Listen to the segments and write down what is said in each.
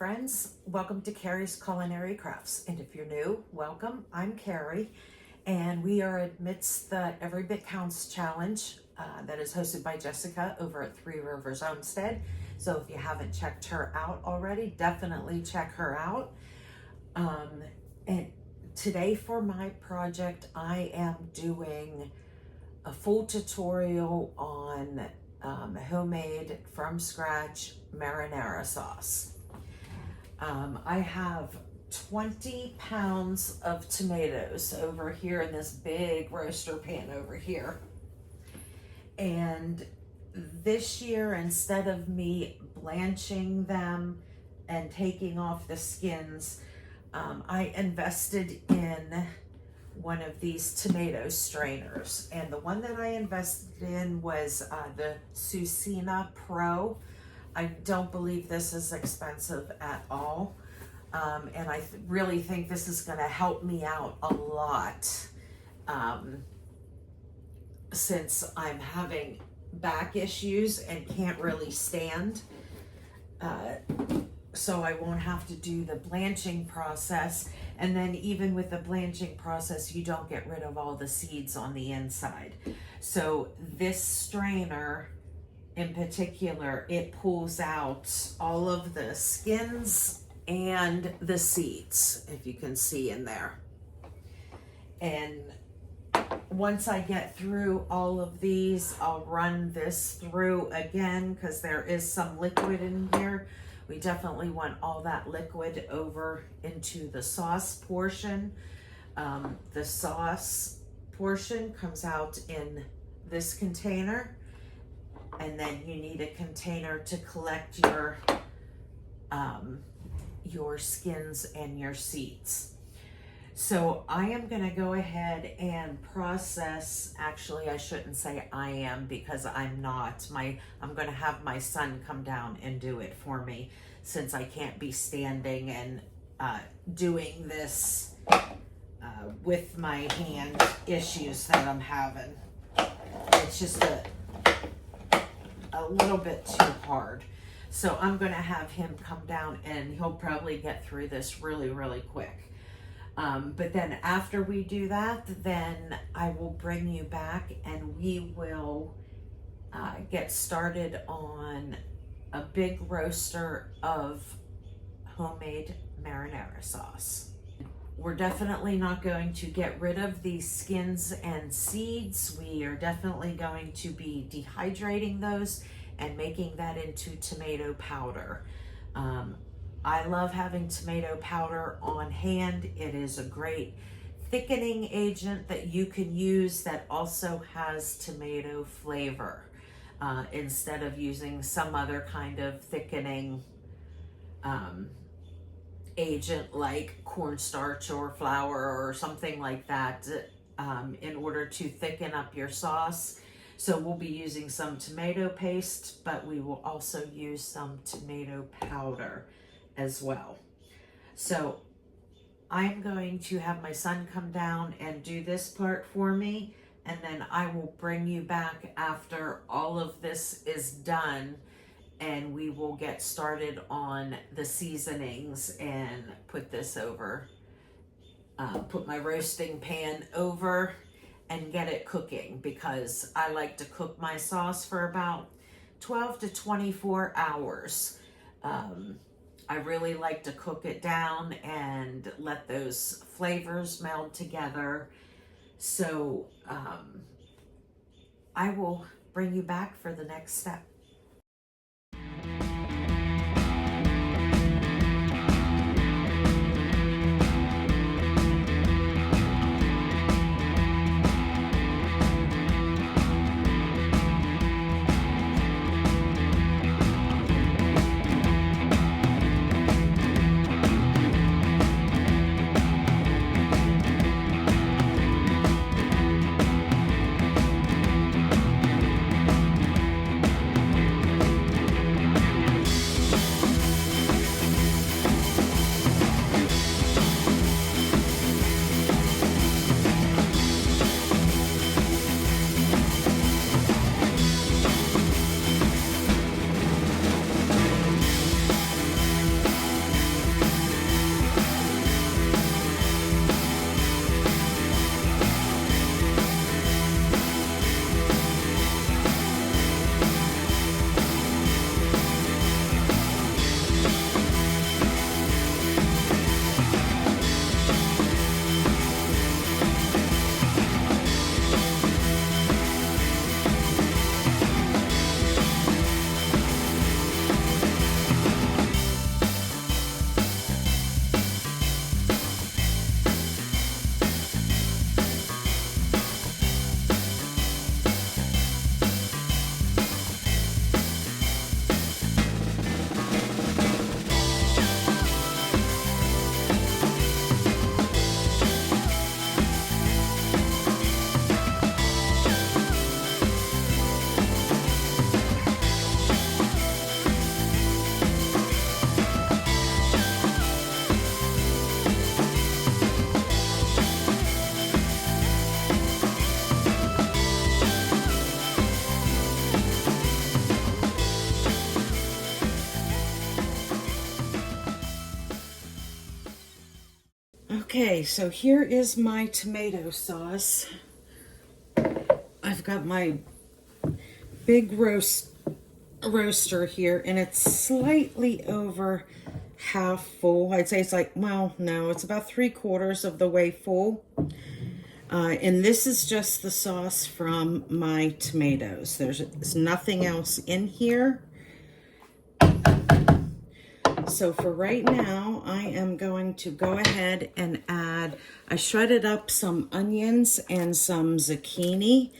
friends, welcome to Carrie's Culinary Crafts. And if you're new, welcome. I'm Carrie, and we are amidst the Every Bit Counts challenge that is hosted by Jessica over at Three Rivers Homestead. So if you haven't checked her out already, definitely check her out. And today for my project, I am doing a full tutorial on homemade from scratch marinara sauce. I have 20 pounds of tomatoes over here in this big roaster pan over here. And this year, instead of me blanching them and taking off the skins, I invested in one of these tomato strainers. And the one that I invested in was the Susina Pro. I don't believe this is expensive at all. And I really think this is going to help me out a lot since I'm having back issues and can't really stand. So I won't have to do the blanching process. And then even with the blanching process, you don't get rid of all the seeds on the inside. So this strainer in particular, it pulls out all of the skins and the seeds, if you can see in there. And once I get through all of these, I'll run this through again because there is some liquid in here. We definitely want all that liquid over into the sauce portion. The sauce portion comes out in this container, and then you need a container to collect your skins and your seeds. So I am going to go ahead and process. Actually, I shouldn't say I am because I'm not. I'm going to have my son come down and do it for me since I can't be standing and doing this with my hand issues that I'm having. It's just a little bit too hard. So I'm going to have him come down and he'll probably get through this really, really quick. But then after we do that, then I will bring you back and we will get started on a big roaster of homemade marinara sauce. We're definitely not going to get rid of these skins and seeds. We are definitely going to be dehydrating those and making that into tomato powder. I love having tomato powder on hand. It is a great thickening agent that you can use that also has tomato flavor instead of using some other kind of thickening agent like cornstarch or flour or something like that in order to thicken up your sauce. So we'll be using some tomato paste, but we will also use some tomato powder as well. So I'm going to have my son come down and do this part for me, and then I will bring you back after all of this is done, and we will get started on the seasonings and put this over, put my roasting pan over and get it cooking, because I like to cook my sauce for about 12 to 24 hours. I really like to cook it down and let those flavors meld together. So I will bring you back for the next step. Okay, so here is my tomato sauce. I've got my big roaster here, and it's slightly over half full. I'd say it's like, well, no, it's about 3/4 of the way full. And this is just the sauce from my tomatoes. There's nothing else in here. So for right now, I am going to go ahead and add, I shredded up some onions and some zucchini.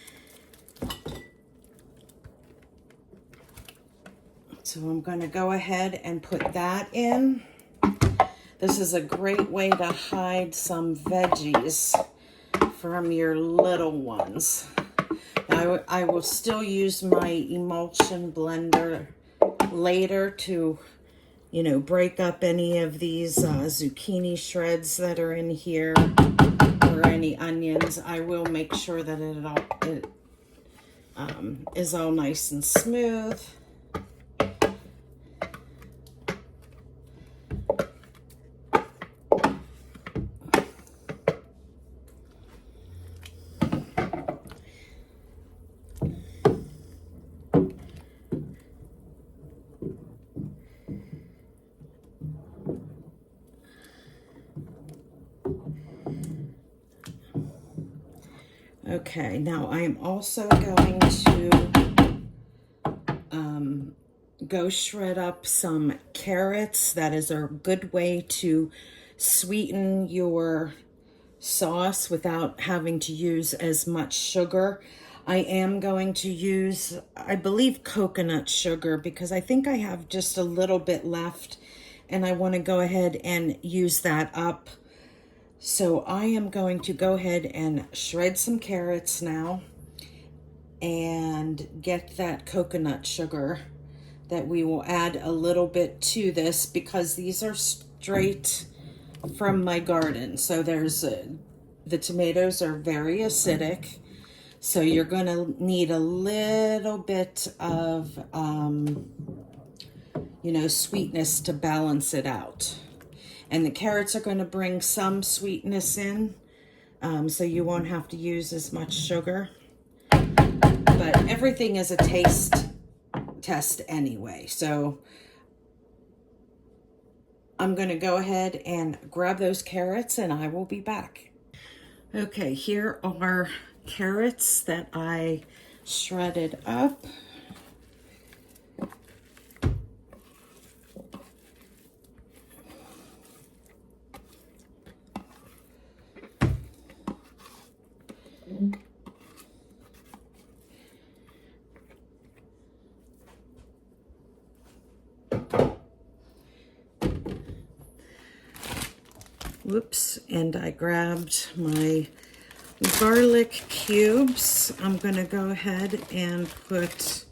So I'm going to go ahead and put that in. This is a great way to hide some veggies from your little ones. Now, I will still use my emulsion blender later to, you know, break up any of these zucchini shreds that are in here or any onions. I will make sure that it is all nice and smooth. Okay, now I am also going to go shred up some carrots. That is a good way to sweeten your sauce without having to use as much sugar. I am going to use, I believe, coconut sugar because I think I have just a little bit left and I want to go ahead and use that up. So I am going to go ahead and shred some carrots now and get that coconut sugar that we will add a little bit to this because these are straight from my garden. So there's the tomatoes are very acidic. So you're going to need a little bit of, you know, sweetness to balance it out. And the carrots are going to bring some sweetness in, so you won't have to use as much sugar. But everything is a taste test anyway. So I'm going to go ahead and grab those carrots and I will be back. Okay, here are carrots that I shredded up. Whoops, and I grabbed my garlic cubes. I'm going to go ahead and put,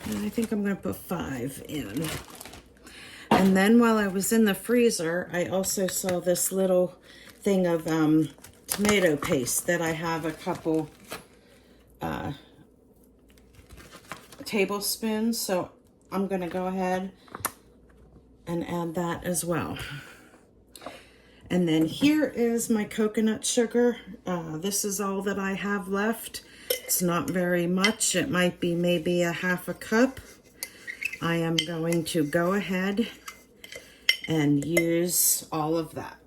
I think I'm going to put 5 in. And then while I was in the freezer, I also saw this little thing of tomato paste that I have a couple tablespoons. So I'm going to go ahead and add that as well. And then here is my coconut sugar. This is all that I have left. It's not very much. It might be maybe a 1/2 cup. I am going to go ahead and use all of that.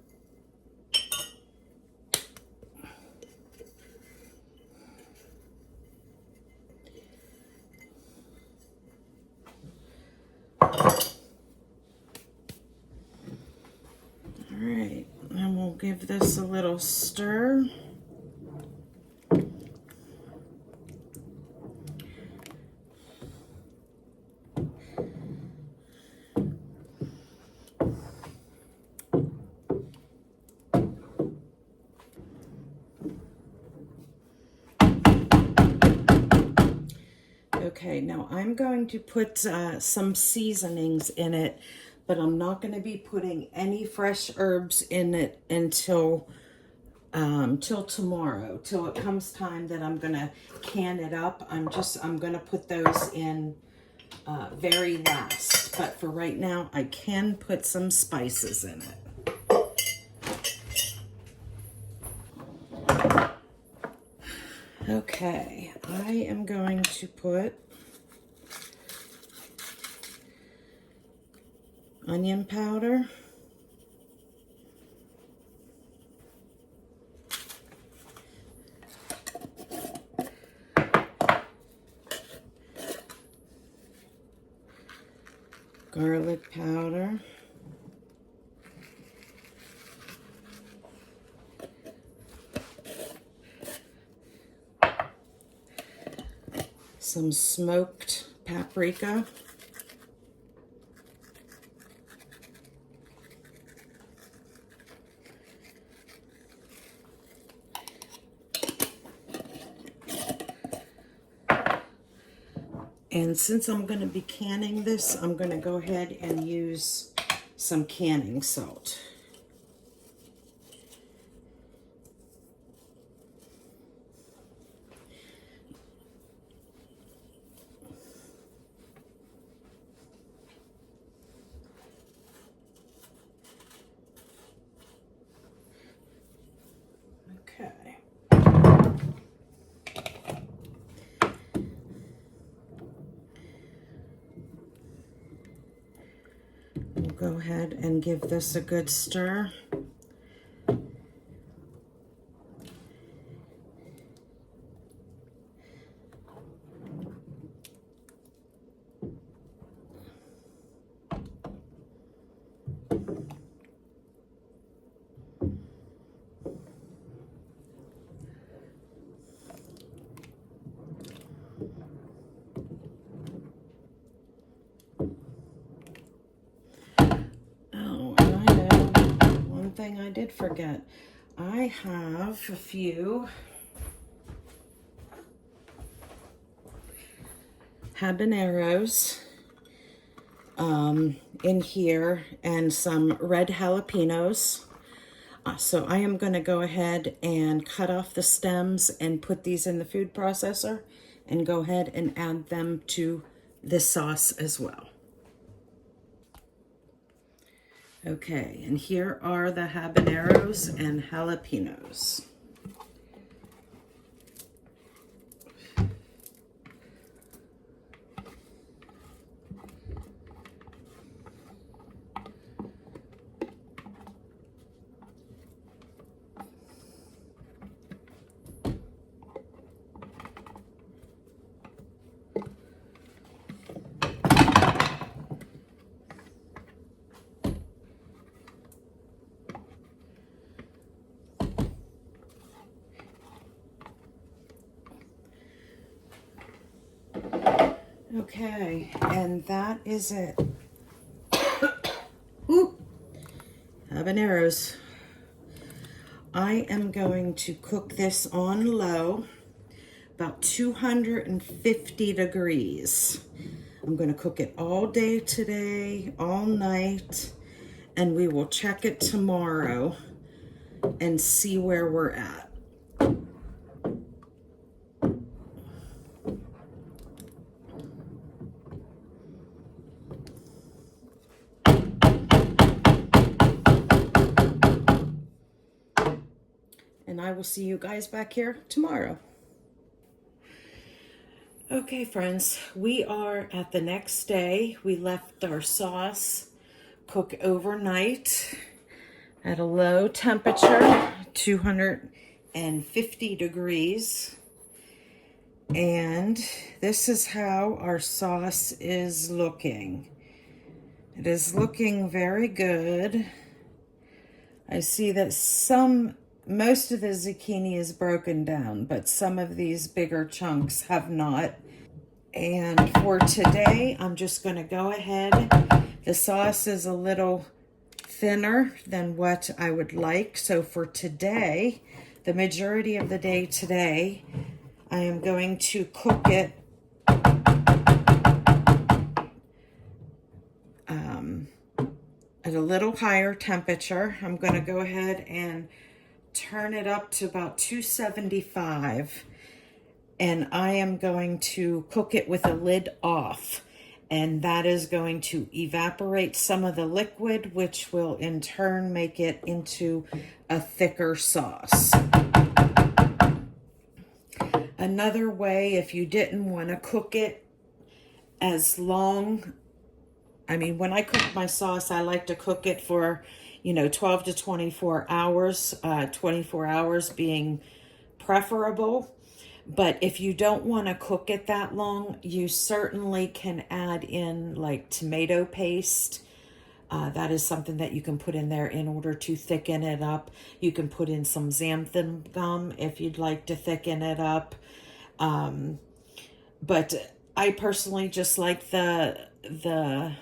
All right, and we'll give this a little stir. Okay, now I'm going to put some seasonings in it, but I'm not going to be putting any fresh herbs in it until till tomorrow, till it comes time that I'm going to can it up. I'm going to put those in very last. But for right now, I can put some spices in it. Okay, I am going to put onion powder, garlic powder, some smoked paprika, and since I'm going to be canning this, I'm going to go ahead and use some canning salt. Okay. We'll go ahead and give this a good stir. Thing I did forget. I have a few habaneros in here and some red jalapenos. So I am going to go ahead and cut off the stems and put these in the food processor and go ahead and add them to this sauce as well. Okay, and here are the habaneros and jalapenos. Okay, and that is it. Ooh, habaneros. I am going to cook this on low, about 250 degrees. I'm going to cook it all day today, all night, and we will check it tomorrow and see where we're at. And I will see you guys back here tomorrow. Okay, friends, we are at the next day. We left our sauce cook overnight at a low temperature, 250 degrees. And this is how our sauce is looking. It is looking very good. I see that most of the zucchini is broken down, but some of these bigger chunks have not. And for today, I'm just going to go ahead. The sauce is a little thinner than what I would like. So for today, the majority of the day today, I am going to cook it at a little higher temperature. I'm going to go ahead and turn it up to about 275, and I am going to cook it with a lid off. and that is going to evaporate some of the liquid, which will in turn make it into a thicker sauce. Another way, if you didn't want to cook it as long, I mean, when I cook my sauce, I like to cook it for, 12 to 24 hours, 24 hours being preferable. But if you don't want to cook it that long, you certainly can add in like tomato paste. That is something that you can put in there in order to thicken it up. You can put in some xanthan gum if you'd like to thicken it up. But I personally just like the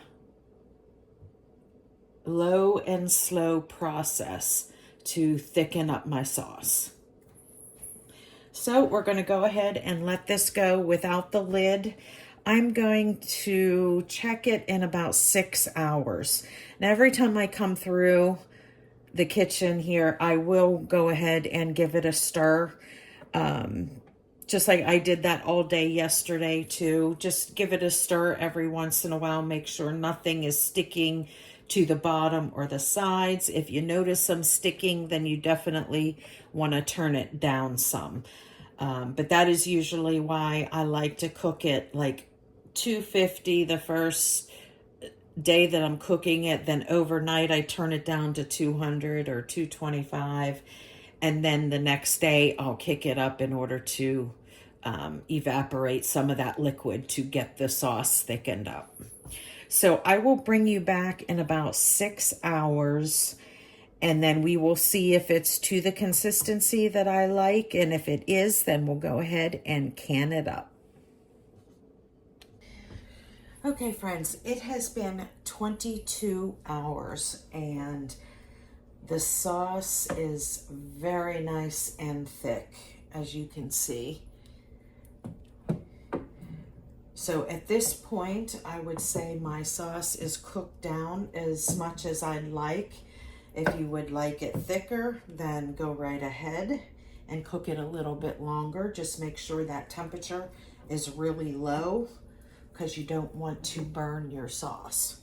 low and slow process to thicken up my sauce. So we're going to go ahead and let this go without the lid. I'm going to check it in about 6 hours. Now, every time I come through the kitchen here, I will go ahead and give it a stir. Just like I did that all day yesterday too. Just give it a stir every once in a while. Make sure nothing is sticking to the bottom or the sides. If you notice some sticking, then you definitely want to turn it down some. But that is usually why I like to cook it like 250 the first day that I'm cooking it. Then overnight I turn it down to 200 or 225. And then the next day I'll kick it up in order to evaporate some of that liquid to get the sauce thickened up. So I will bring you back in about 6 hours, and then we will see if it's to the consistency that I like. And if it is, then we'll go ahead and can it up. Okay, friends, it has been 22 hours and the sauce is very nice and thick, as you can see. So at this point, I would say my sauce is cooked down as much as I'd like. If you would like it thicker, then go right ahead and cook it a little bit longer. Just make sure that temperature is really low because you don't want to burn your sauce.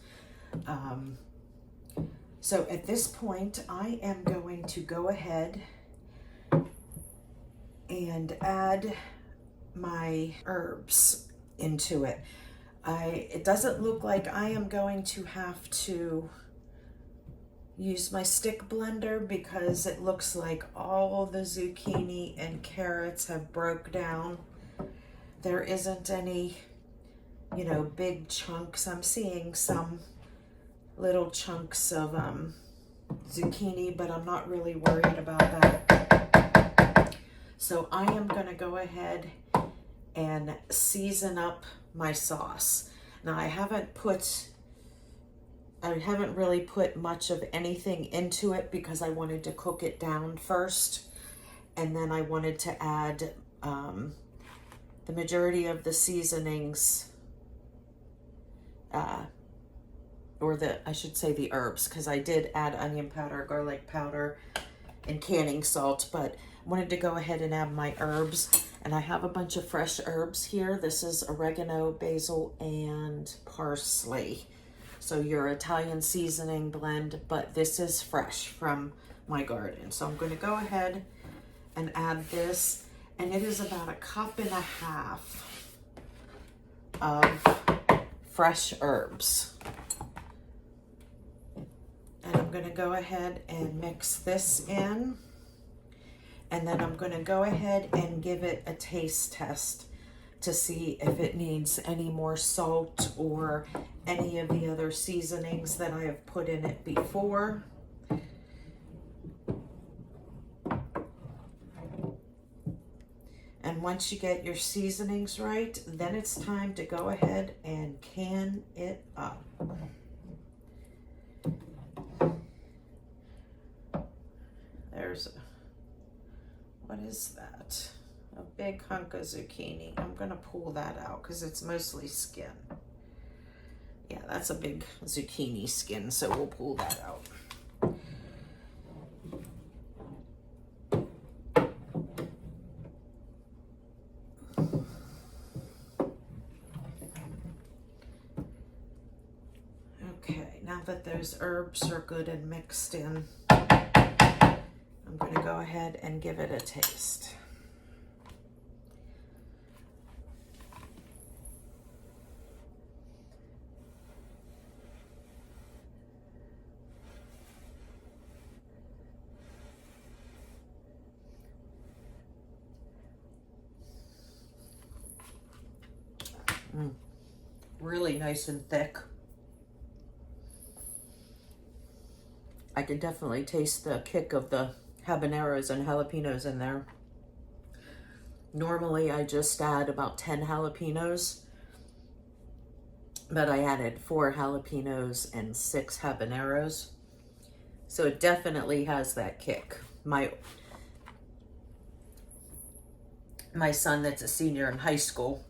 So at this point, I am going to go ahead and add my herbs into it. It doesn't look like I am going to have to use my stick blender because it looks like all the zucchini and carrots have broke down. There isn't any, big chunks. I'm seeing some little chunks of zucchini, but I'm not really worried about that. So I am going to go ahead and season up my sauce. Now I haven't really put much of anything into it because I wanted to cook it down first, and then I wanted to add the majority of the seasonings, I should say the herbs, because I did add onion powder, garlic powder, and canning salt, but I wanted to go ahead and add my herbs. And I have a bunch of fresh herbs here. This is oregano, basil, and parsley. So your Italian seasoning blend, but this is fresh from my garden. So I'm going to go ahead and add this. And it is about 1.5 cups of fresh herbs. And I'm going to go ahead and mix this in. And then I'm going to go ahead and give it a taste test to see if it needs any more salt or any of the other seasonings that I have put in it before. And once you get your seasonings right, then it's time to go ahead and can it up. What is that? A big hunk of zucchini. I'm going to pull that out because it's mostly skin. Yeah, that's a big zucchini skin, so we'll pull that out. those herbs are good and mixed in. I'm going to go ahead and give it a taste. Really nice and thick. I can definitely taste the kick of the habaneros and jalapenos in there. Normally I just add about 10 jalapenos, but I added 4 jalapenos and 6 habaneros. So it definitely has that kick. My son that's a senior in high school,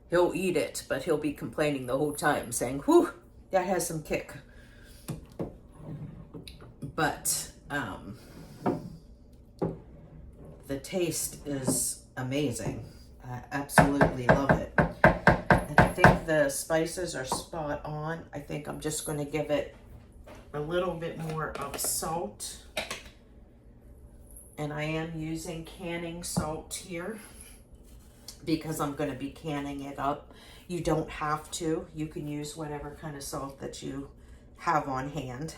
he'll eat it, but he'll be complaining the whole time saying, whew, that has some kick. But the taste is amazing. I absolutely love it. And I think the spices are spot on. I think I'm just going to give it a little bit more of salt. And I am using canning salt here because I'm going to be canning it up. You don't have to. You can use whatever kind of salt that you have on hand.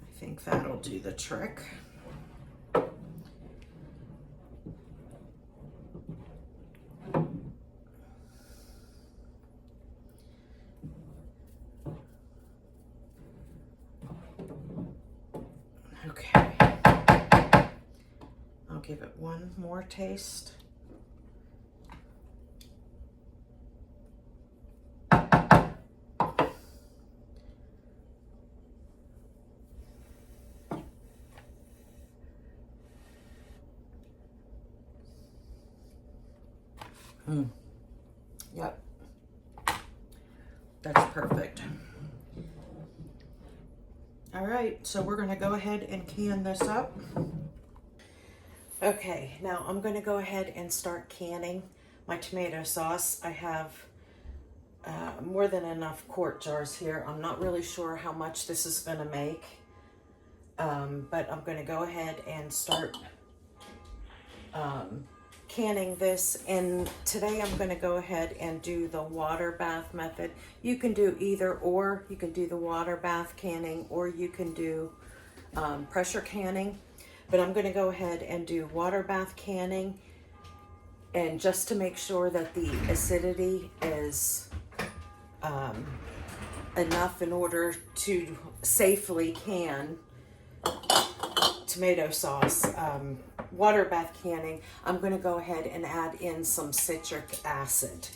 I think that'll do the trick. Okay. I'll give it one more taste. Yep. That's perfect. All right, so we're going to go ahead and can this up. Okay, now I'm going to go ahead and start canning my tomato sauce. I have more than enough quart jars here. I'm not really sure how much this is going to make, but I'm going to go ahead and start canning this. And today I'm going to go ahead and do the water bath method. You can do either or. You can do the water bath canning, or you can do pressure canning. But I'm going to go ahead and do water bath canning, and just to make sure that the acidity is enough in order to safely can tomato sauce. Water bath canning, I'm going to go ahead and add in some citric acid.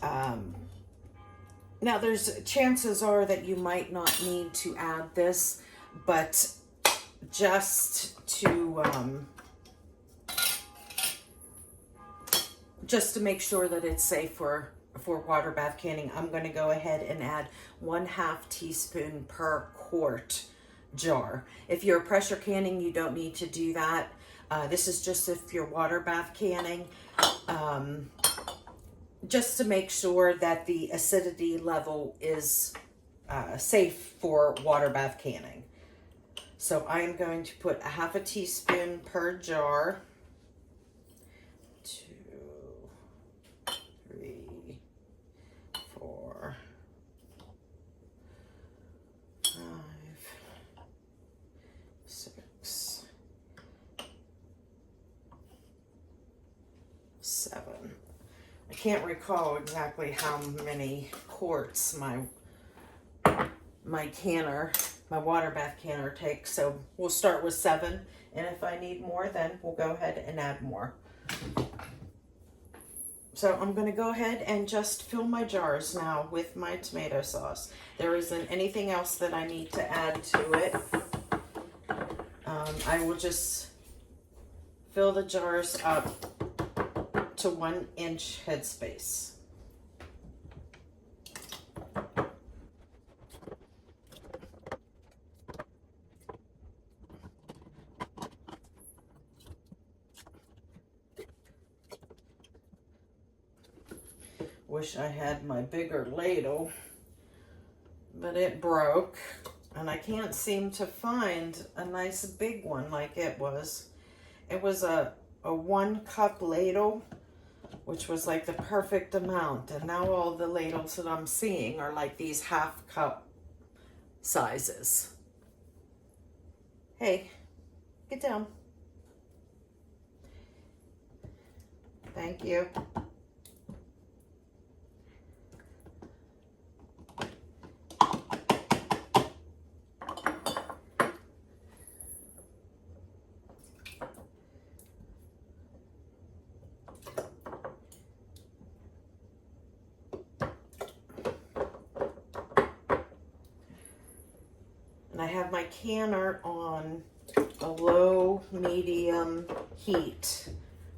Now there's chances are that you might not need to add this, but just to make sure that it's safe for water bath canning, I'm going to go ahead and add 1/2 teaspoon per quart jar. If you're pressure canning, you don't need to do that. This is just if you're water bath canning, just to make sure that the acidity level is safe for water bath canning. So I'm going to put 1/2 teaspoon per jar. 2, 3, 4, 5, 6, 7. I can't recall exactly how many quarts my water bath canner takes, so we'll start with 7, and if I need more, then we'll go ahead and add more. So I'm going to go ahead and just fill my jars now with my tomato sauce. There isn't anything else that I need to add to it. I will just fill the jars up to 1-inch headspace. Wish I had my bigger ladle, but it broke, and I can't seem to find a nice big one like it was. It was a 1-cup ladle, which was like the perfect amount, and now all the ladles that I'm seeing are like these 1/2 cup sizes. Hey, get down. Thank you. And I have my canner on a low, medium heat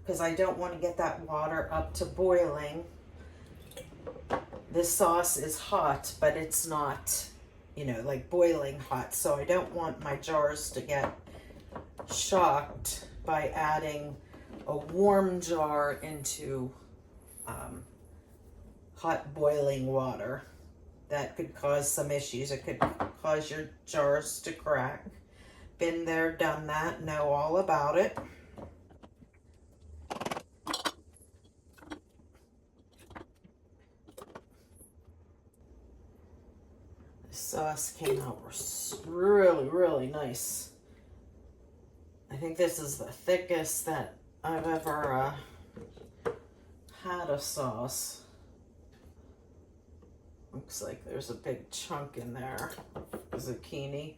because I don't want to get that water up to boiling. This sauce is hot, but it's not, you know, like boiling hot. So I don't want my jars to get shocked by adding a warm jar into hot boiling water. That could cause some issues. It could cause your jars to crack. Been there, done that, know all about it. The sauce came out really, really nice. I think this is the thickest that I've ever had a sauce. Looks like there's a big chunk in there of zucchini.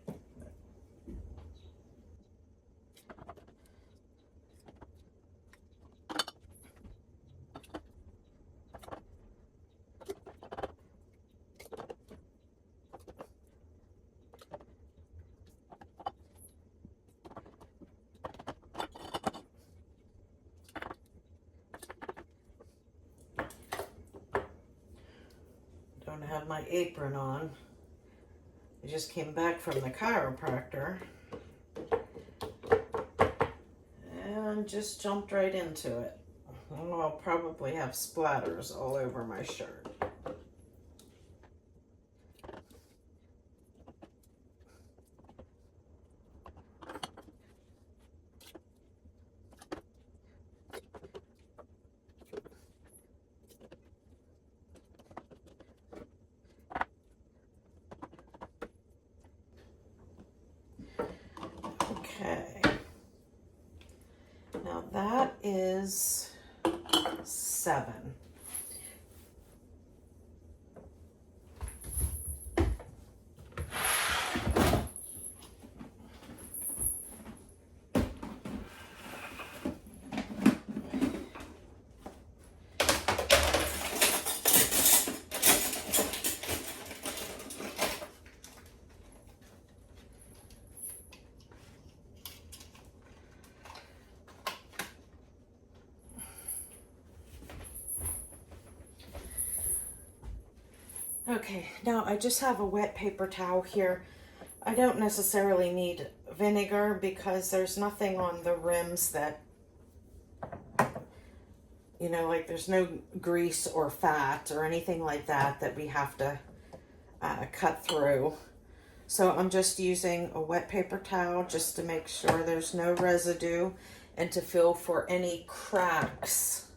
Don't have my apron on. I just came back from the chiropractor and just jumped right into it. I'll probably have splatters all over my shirt. Okay, now that is 7. Okay, now I just have a wet paper towel here. I don't necessarily need vinegar because there's nothing on the rims that, you know, like there's no grease or fat or anything like that that we have to cut through. So I'm just using a wet paper towel just to make sure there's no residue and to fill for any cracks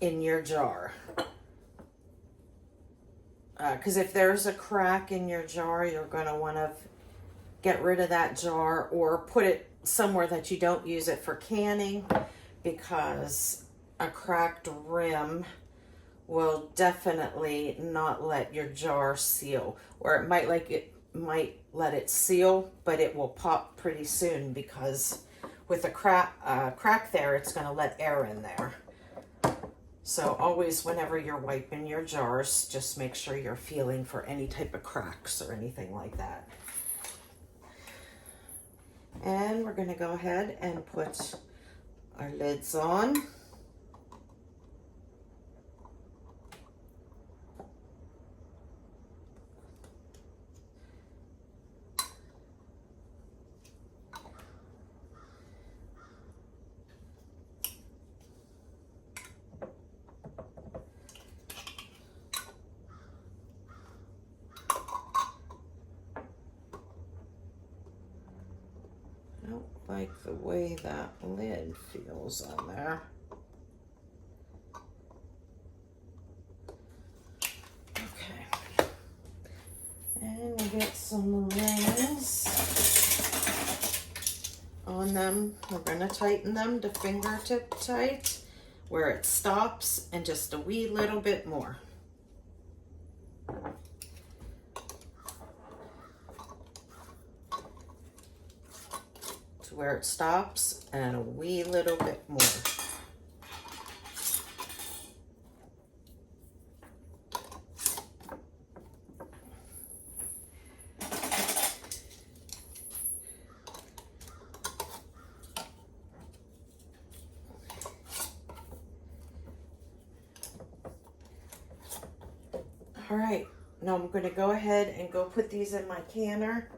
in your jar. Because if there's a crack in your jar, you're going to want to get rid of that jar or put it somewhere that you don't use it for canning, because a cracked rim will definitely not let your jar seal, or it might let it seal, but it will pop pretty soon because with a crack there, it's going to let air in there. So always, whenever you're wiping your jars, just make sure you're feeling for any type of cracks or anything like that. And we're going to go ahead and put our lids on. I don't like the way that lid feels on there. Okay. And we get some rings on them. We're going to tighten them to fingertip tight where it stops and just a wee little bit more. To where it stops and a wee little bit more. All right, now I'm going to go ahead and go put these in my canner,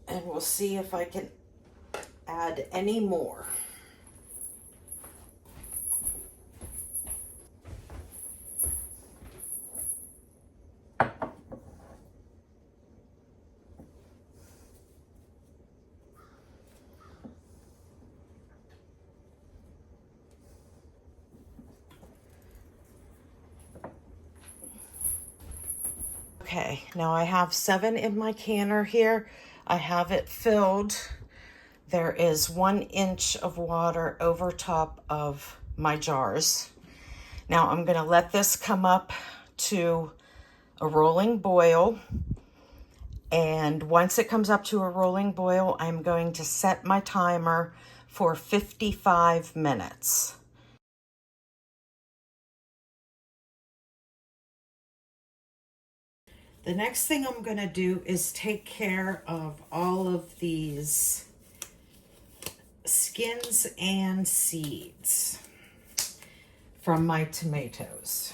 and we'll see if I can add any more. Okay, now I have 7 in my canner here. I have it filled. There is 1 inch of water over top of my jars. Now I'm going to let this come up to a rolling boil. And once it comes up to a rolling boil, I'm going to set my timer for 55 minutes. The next thing I'm going to do is take care of all of these skins and seeds from my tomatoes.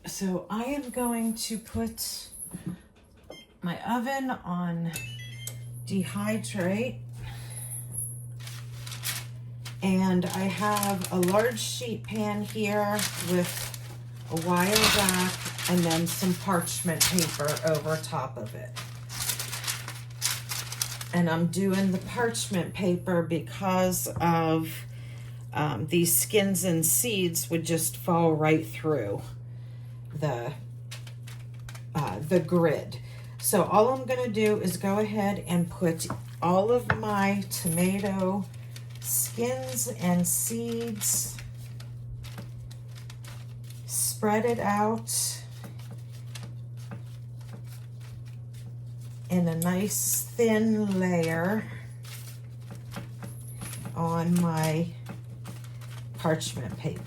So I am going to put my oven on dehydrate. And I have a large sheet pan here with a wire rack and then some parchment paper over top of it. And I'm doing the parchment paper because of these skins and seeds would just fall right through the grid. So all I'm gonna do is go ahead and put all of my tomato skins and seeds, spread it out in a nice thin layer on my parchment paper.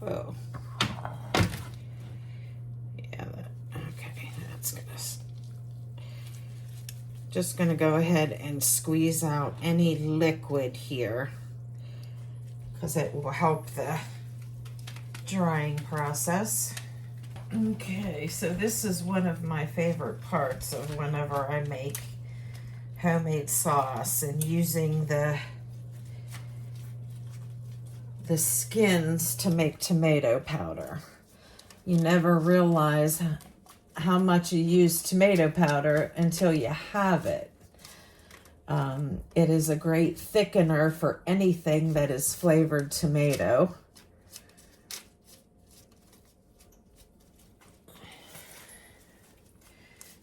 Oh, yeah, okay, that's gonna, just gonna go ahead and squeeze out any liquid here because it will help the drying process. Okay, so this is one of my favorite parts of whenever I make homemade sauce and using the skins to make tomato powder. You never realize how much you use tomato powder until you have it. It is a great thickener for anything that is flavored tomato.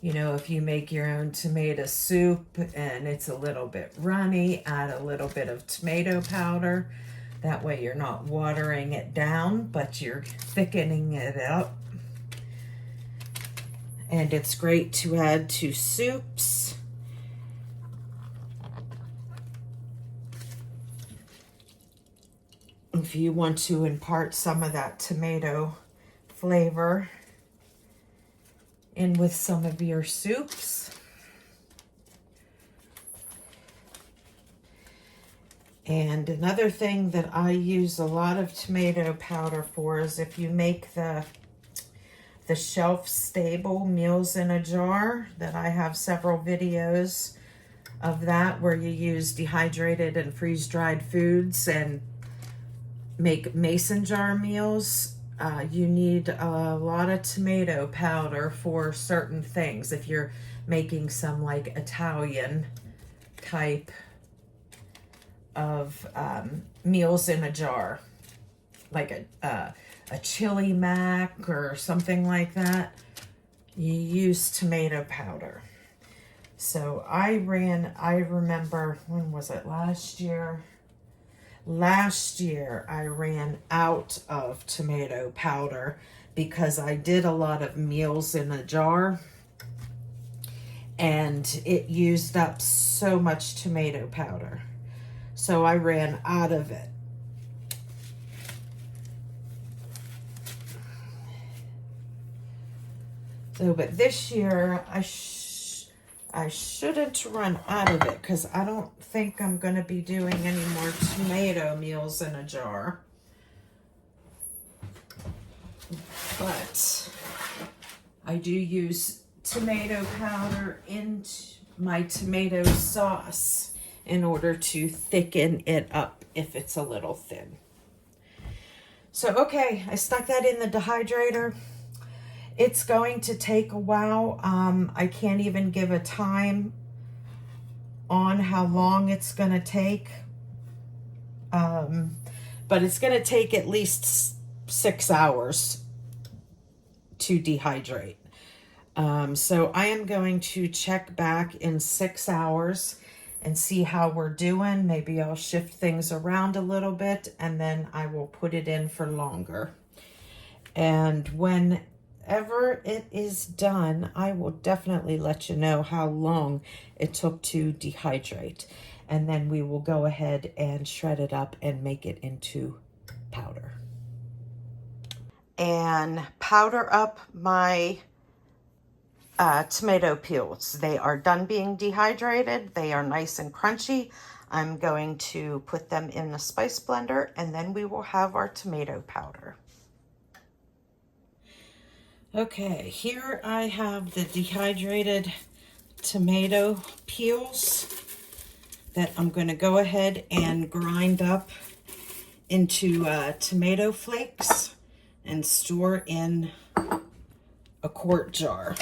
You know, if you make your own tomato soup and it's a little bit runny, add a little bit of tomato powder. That way you're not watering it down, but you're thickening it up. And it's great to add to soups. If you want to impart some of that tomato flavor in with some of your soups. And another thing that I use a lot of tomato powder for is if you make the shelf-stable meals in a jar, that I have several videos of that where you use dehydrated and freeze-dried foods and make mason jar meals. You need a lot of tomato powder for certain things. If you're making some like Italian type of meals in a jar, like a chili mac or something like that, you use tomato powder. So I remember, when was it, last year? Last year I ran out of tomato powder because I did a lot of meals in a jar and it used up so much tomato powder. So I ran out of it. So, but this year I shouldn't run out of it because I don't think I'm going to be doing any more tomato meals in a jar. But I do use tomato powder in my tomato sauce in order to thicken it up if it's a little thin. So, okay, I stuck that in the dehydrator. It's going to take a while. I can't even give a time on how long it's going to take. But it's going to take at least 6 hours to dehydrate. So I am going to check back in 6 hours and see how we're doing. Maybe I'll shift things around a little bit and then I will put it in for longer. And whenever it is done, I will definitely let you know how long it took to dehydrate. And then we will go ahead and shred it up and make it into powder. And powder up my tomato peels. They are done being dehydrated. They are nice and crunchy. I'm going to put them in the spice blender and then we will have our tomato powder. Okay, here I have the dehydrated tomato peels that I'm going to go ahead and grind up into tomato flakes and store in a quart jar.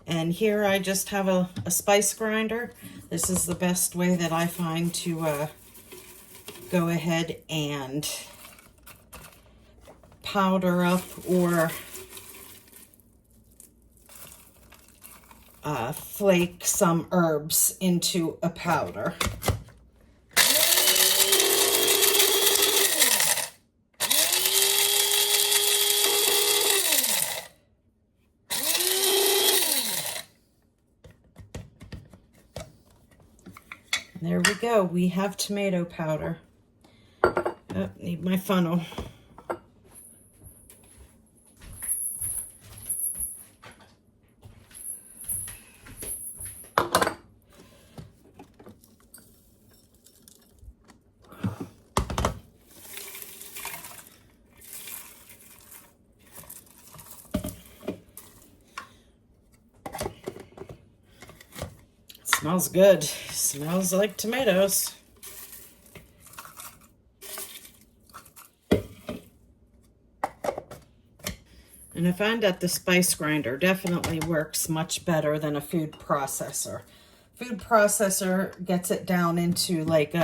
And here I just have a spice grinder. This is the best way that I find to go ahead and powder up or flake some herbs into a powder. There we go. We have tomato powder. Oh, need my funnel. Smells good. Smells like tomatoes. And I find that the spice grinder definitely works much better than a food processor. Food processor gets it down into like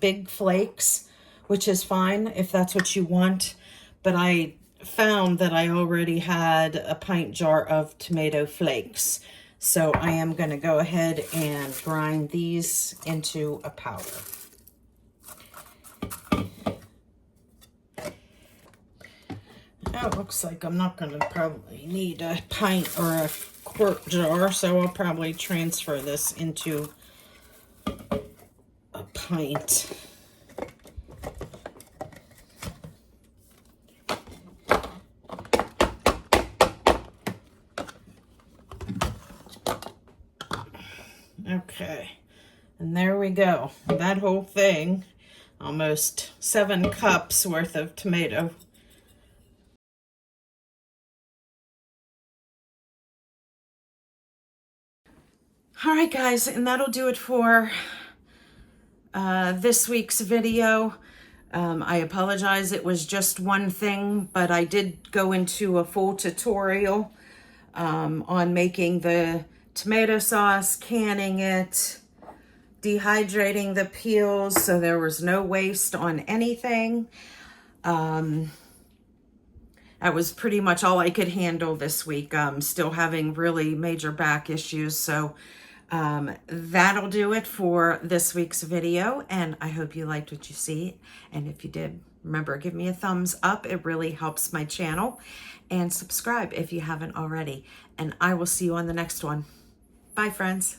big flakes, which is fine if that's what you want. But I found that I already had a pint jar of tomato flakes. So I am going to go ahead and grind these into a powder. Now it looks like I'm not going to probably need a pint or a quart jar, so I'll probably transfer this into a pint. Okay, and there we go. That whole thing, almost 7 cups worth of tomato. All right, guys, and that'll do it for this week's video. I apologize, it was just one thing, but I did go into a full tutorial on making the tomato sauce, canning it, dehydrating the peels, so there was no waste on anything. That was pretty much all I could handle this week. Still having really major back issues, so that'll do it for this week's video, and I hope you liked what you see. And if you did, remember, give me a thumbs up. It really helps my channel. And subscribe if you haven't already. And I will see you on the next one. Bye, friends.